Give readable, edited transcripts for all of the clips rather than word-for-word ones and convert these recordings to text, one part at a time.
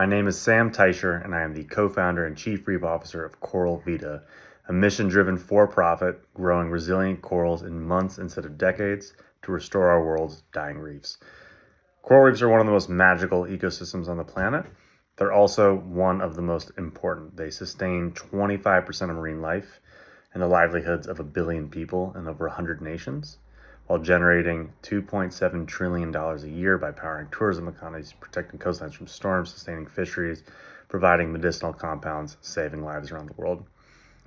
My name is Sam Teicher, and I am the co-founder and chief reef officer of Coral Vita, a mission-driven for-profit growing resilient corals in months instead of decades to restore our world's dying reefs. Coral reefs are one of the most magical ecosystems on the planet. They're also one of the most important. They sustain 25% of marine life and the livelihoods of 1 billion people in over 100 nations, while generating $2.7 trillion a year by powering tourism economies, protecting coastlines from storms, sustaining fisheries, providing medicinal compounds, saving lives around the world.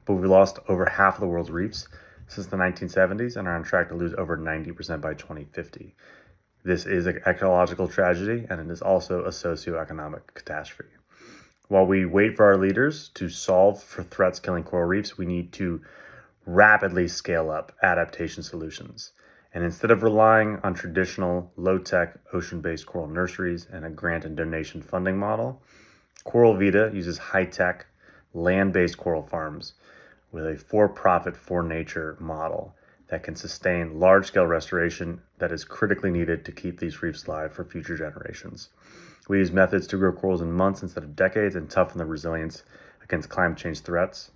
But we've lost over half of the world's reefs since the 1970s and are on track to lose over 90% by 2050. This is an ecological tragedy, and it is also a socioeconomic catastrophe. While we wait for our leaders to solve for threats killing coral reefs, we need to rapidly scale up adaptation solutions. And instead of relying on traditional low-tech ocean-based coral nurseries and a grant and donation funding model, Coral Vita uses high-tech land-based coral farms with a for-profit, for-nature model that can sustain large-scale restoration that is critically needed to keep these reefs alive for future generations. We use methods to grow corals in months instead of decades and toughen the resilience against climate change threats,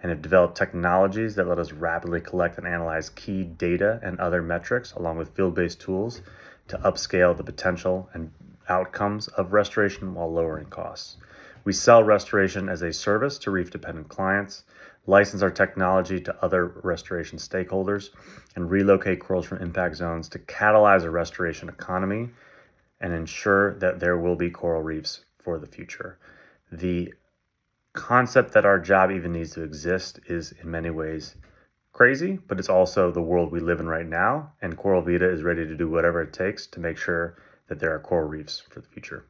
and have developed technologies that let us rapidly collect and analyze key data and other metrics, along with field-based tools to upscale the potential and outcomes of restoration while lowering costs. We sell restoration as a service to reef-dependent clients, license our technology to other restoration stakeholders, and relocate corals from impact zones to catalyze a restoration economy and ensure that there will be coral reefs for the future. The concept that our job even needs to exist is in many ways crazy, but it's also the world we live in right now, and Coral Vita is ready to do whatever it takes to make sure that there are coral reefs for the future.